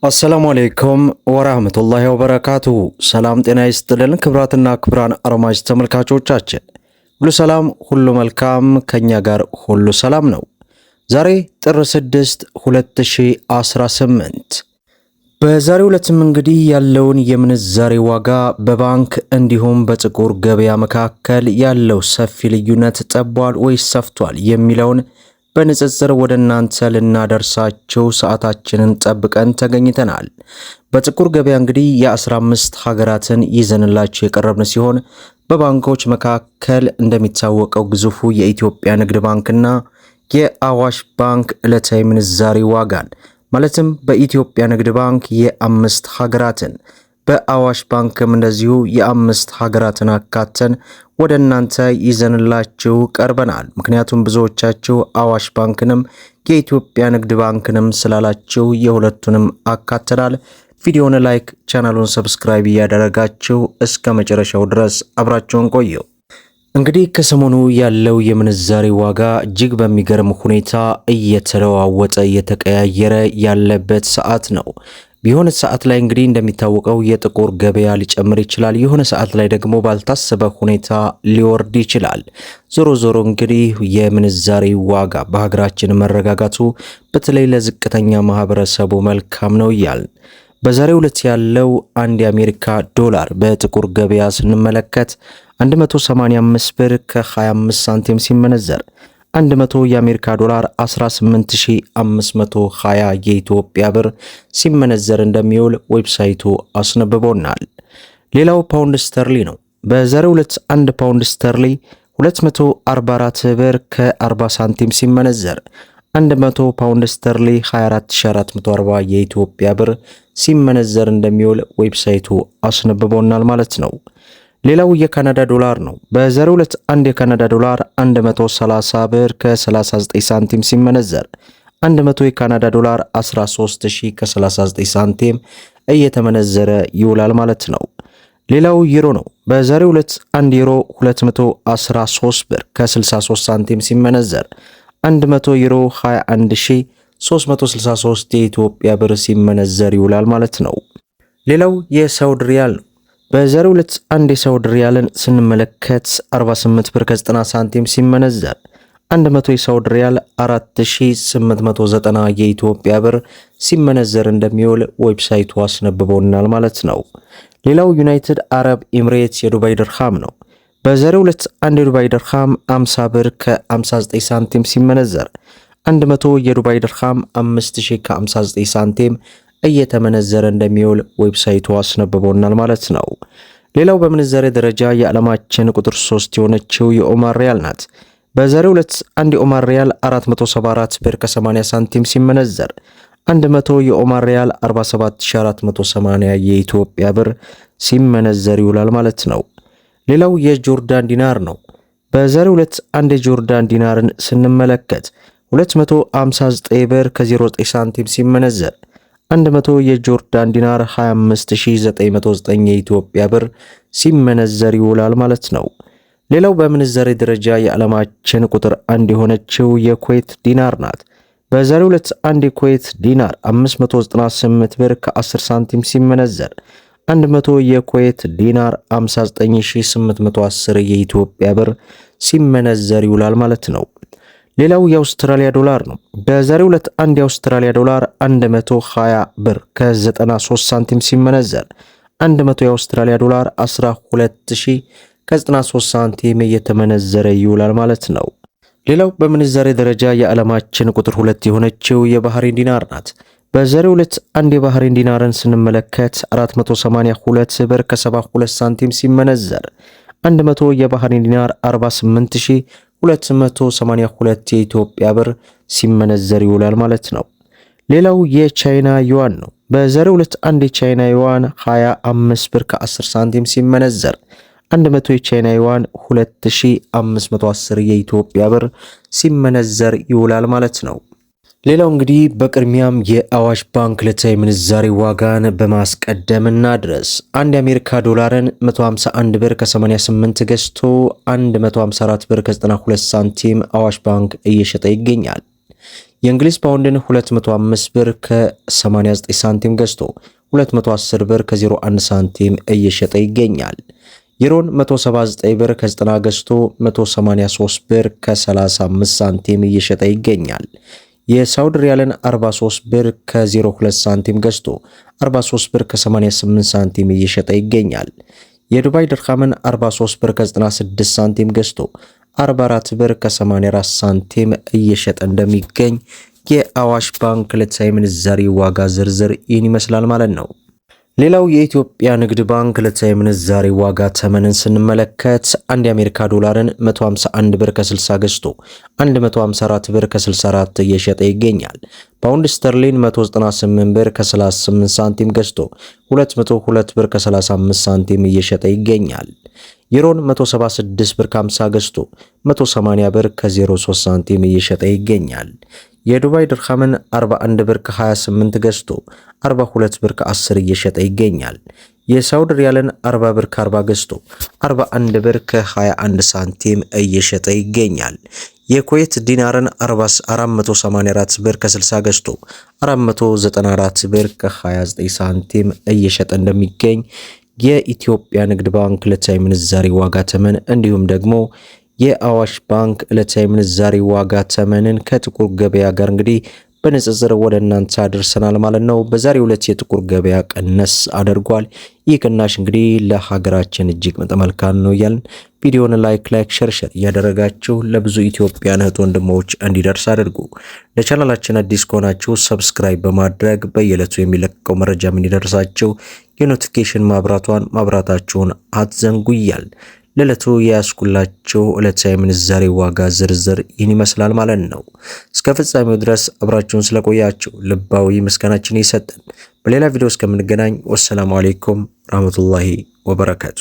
አሰላሙ አለይኩም ወራህመቱላሂ ወበረካቱ። ሰላም ጤና ይስጥልን ክብራትና ክብራን አድማጭ ተመልካቾቻችን ሁሉ ሰላም ሁሉ መልካም፣ ከኛ ጋር ሁሉ ሰላም ነው። ዛሬ ጥር 6 2018 በዛሬው ዕለትም እንግዲህ ያለውን የምንዛሬ ዋጋ በባንክ እንዲሁም በጥቁር ገበያ መካከል ያለው ሰፊ ልዩነት ጠቧል ወይስ ሰፍቷል የሚለውን በንጽጽር ወደ እናንተ ልናደርሳችሁ ሰዓታችንን ጠብቀን ተገኝተናል። በጥቁር ገበያ እንግዲህ የ15 ሀገራትን ይዘንላችሁ የቀረብን ሲሆን በባንኮች መካከል እንደሚታወቀው ግዙፉ የኢትዮጵያ ንግድ ባንክና የአዋሽ ባንክ ዕለታዊ ምንዛሬ ዋጋን ማለትም በኢትዮጵያ ንግድ ባንክ የአምስት ሀገራትን በአዋሽ ባንክም እንደዚሁ የአምስት ሀገራትን አካተን ወደ እናንተ ይዘንላችሁ ቀርበናል። ምክንያቱም ብዙዎቻችሁ አዋሽ ባንክንም የኢትዮጵያ ንግድ ባንክንም ስላላችሁ የሁለቱንም አካተናል። ቪዲዮውን ላይክ፣ ቻናሉን ሰብስክራይብ እያደረጋችሁ እስከ መጨረሻው ድረስ አብራችሁን ቆዩ። እንግዲህ ከሰሞኑ ያለው የምንዛሬ ዋጋ እጅግ በሚገርም ሁኔታ እየተለዋወጠ እየተቀያየረ ያለበት ሰዓት ነው። የሆነ ሰዓት ላይ እንግዲህ እንደሚታወቀው የጥቁር ገበያ ሊጨምር ይችላል። የሆነ ሰዓት ላይ ደግሞ ባልታሰበ ሁኔታ ሊወርድ ይችላል። ዞሮ ዞሮ እንግዲህ የምንዛሬ ዋጋ በሀገራችን መረጋጋቱ በተለይ ለዝቅተኛ ማህበረሰቡ መልካም ነው እያልን በዛሬው ዕለት ያለው አንድ የአሜሪካ ዶላር በጥቁር ገበያ ስንመለከት 185 ብር ከ25 ሳንቲም ሲመነዘር 100 የአሜሪካ ዶላር 18520 የኢትዮጵያ ብር ሲመነዘር እንደሚውል ዌብሳይቱ አስነብቦናል። ሌላው ፓውንድ ስተርሊ ነው። በዛሬው ዕለት 1 ፓውንድ ስተርሊ 244 ብር ከ40 ሳንቲም ሲመነዘር 100 ፓውንድ ስተርሊ 24440 የኢትዮጵያ ብር ሲመነዘር እንደሚውል ዌብሳይቱ አስነብቦናል ማለት ነው። ሌላው የካናዳ ዶላር ነው። በዛሬው ዕለት አንድ የካናዳ ዶላር 130 ብር ከ39 ሳንቲም ሲመነዘር 100 የካናዳ ዶላር 13000 ከ39 ሳንቲም እየተመነዘረ ይውላል ማለት ነው። ሌላው ዩሮ ነው። በዛሬው ዕለት 1 ዩሮ 213 ብር ከ63 ሳንቲም ሲመነዘር 100 ዩሮ 21363 የኢትዮጵያ ብር ሲመነዘር ይውላል ማለት ነው። ሌላው የሳውዲ ሪያል ነው። በዛሬው ዕለት አንድ የሳውዲ ሪያልን ስንመለከት 48 ብር ከ90 ሳንቲም ሲመነዘር 100 የሳውዲ ሪያል 4890 የኢትዮጵያ ብር ሲመነዘር እንደሚውል ዌብሳይቱ አስነብቦናል ማለት ነው። ሌላው ዩናይትድ አረብ ኤሚሬትስ የዱባይ ድርሃም ነው። በዛሬው ዕለት አንድ የዱባይ ድርሃም 50 ብር ከ59 ሳንቲም ሲመነዘር 100 የዱባይ ድርሃም 5000 ከ59 ሳንቲም እየተመነዘረ እንደሚውል ዌብሳይቱ አስነብቦናል ማለት ነው። ሌላው በምንዛሬ ደረጃ የዓለማችን ቁጥር 3 የሆነችው የኦማር ሪያል ናት። በዛሬው ዕለት አንድ የኦማር ሪያል 474 ብር ከ80 ሳንቲም ሲመነዘር 100 የኦማር ሪያል 47480 የኢትዮጵያ ብር ሲመነዘር ይውላል ማለት ነው። ሌላው የጆርዳን ዲናር ነው። በዛሬው ዕለት አንድ የጆርዳን ዲናርን ስንመለከት 259 ብር ከ09 ሳንቲም ሲመነዘር 100 የጆርዳን ዲናር 25909 የኢትዮጵያ ብር ሲመነዘር ይውላል ማለት ነው። ሌላው በምንዛሬ ደረጃ የዓለማችን ቁጥር 1 የሆነችው የኩዌት ዲናር ናት። በዛሬው ዕለት አንድ የኩዌት ዲናር 598 ብር ከ10 ሳንቲም ሲመነዘር 100 የኩዌት ዲናር 59810 የኢትዮጵያ ብር ሲመነዘር ይውላል ማለት ነው። ሌላው የአውስትራሊያ ዶላር ነው። በዛሬው ዕለት አንድ የአውስትራሊያ ዶላር 120 ብር ከ93 ሳንቲም ሲመነዘር 100 የአውስትራሊያ ዶላር 12000 ከ93 ሳንቲም እየተመነዘረ ይውላል ማለት ነው። ሌላው በምንዛሬ ደረጃ የዓለማችን ቁጥር 2 የሆነችው የባህሬን ዲናር ናት። በዛሬው ዕለት አንድ የባህሬን ዲናርን ስንመለከት 482 ብር ከ72 ሳንቲም ሲመነዘር 100 የባህሬን ዲናር 48282 የኢትዮጵያ ብር ሲመነዘር ይውላል ማለት ነው። ሌላው የቻይና ዩዋን ነው። በዛሬው ዕለት አንድ የቻይና ዩዋን 25 ብር ከ10 ሳንቲም ሲመነዘር 100 የቻይና ዩዋን 2510 የኢትዮጵያ ብር ሲመነዘር ይውላል ማለት ነው። ሌላው እንግዲህ በቅድሚያም የአዋሽ ባንክ ዕለታዊ ምንዛሬ ዋጋን በማስቀደም እናድረስ። አንድ የአሜሪካ ዶላርን 151 ብር ከ88 ገዝቶ 154 ብር ከ92 ሳንቲም አዋሽ ባንክ እየሸጠ ይገኛል። የእንግሊዝ ፓውንድን 205 ብር ከ89 ሳንቲም ገዝቶ 210 ብር ከ01 ሳንቲም እየሸጠ ይገኛል። ዩሮን 179 ብር ከ90 ገዝቶ 183 ብር ከ35 ሳንቲም እየሸጠ ይገኛል። የሳውዲ ሪያልን 43 ብር ከ02 ሳንቲም ገዝቶ 43 ብር ከ88 ሳንቲም እየሸጠ ይገኛል። የዱባይ ድርሃምን 43 ብር ከ96 ሳንቲም ገዝቶ 44 ብር ከ84 ሳንቲም እየሸጠ እንደሚገኝ የአዋሽ ባንክ ዕለታዊ ምንዛሪ ዋጋ ዝርዝር ይህን ይመስላል ማለት ነው። ሌላው የኢትዮጵያ ንግድ ባንክ ዕለታዊ ምንዛሪ ዋጋ ተመንን ስንመለከት አንድ የአሜሪካ ዶላርን 151 ብር ከ60 ገዝቶ 154 ብር ከ64 እየሸጠ ይገኛል። ፓውንድ ስተርሊን 198 ብር ከ38 ሳንቲም ገዝቶ 202 ብር ከ35 ሳንቲም እየሸጠ ይገኛል። ዩሮን 176 ብር ከ50 ገዝቶ 180 ብር ከ03 ሳንቲም እየሸጠ ይገኛል። የዱባይ ድርሃምን 41 ብር ከ28 ገዝቶ 42 ብር ከ10 እየሸጠ ይገኛል። የሳውዲ ሪያልን 40 ብር ከ40 ገዝቶ 41 ብር ከ21 ሳንቲም እየሸጠ ይገኛል። የኩዌት ዲናርን 484 ብር ከ60 ገዝቶ 494 ብር ከ29 ሳንቲም እየሸጠ እንደሚገኝ የኢትዮጵያ ንግድ ባንክ ዕለታዊ ምንዛሪ ዋጋ ተመን እንዲሁም ደግሞ የአዋሽ ባንክ ዕለታዊ ምንዛሪ ዋጋ ተመንን ከጥቁር ገበያ ጋር እንግዲህ በንጽጽር ወደ እናንተ አድርሰናል ማለት ነው። በዛሬው ዕለት የጥቁር ገበያ ቀነስ አድርጓል። ይህ ቅናሽ እንግዲህ ለሀገራችን እጅግ መልካም ነው እያልን ቪዲዮውን ላይክ ሼር እያደረጋችሁ ለብዙ ኢትዮጵያውያን እህት ወንድሞች እንዲደርስ አድርጉ። ለቻናላችን አዲስ ከሆናችሁ ሰብስክራይብ በማድረግ በየዕለቱ የሚለቀቀው መረጃ እንዲደርሳችሁ የኖቲፊኬሽን ማብራታችሁን አትዘንጉ እያልን ለዕለቱ የያዝኩላችሁ ዕለታዊ ምንዛሬ ዋጋ ዝርዝር ይህን ይመስላል ማለት ነው። እስከ ፍጻሜው ድረስ አብራችሁን ስለቆያችሁ ልባዊ ምስጋናችን ይሰጠን። በሌላ ቪዲዮ እስከምንገናኝ ወሰላሙ አሌይኩም ረህመቱላሂ ወበረካቱ።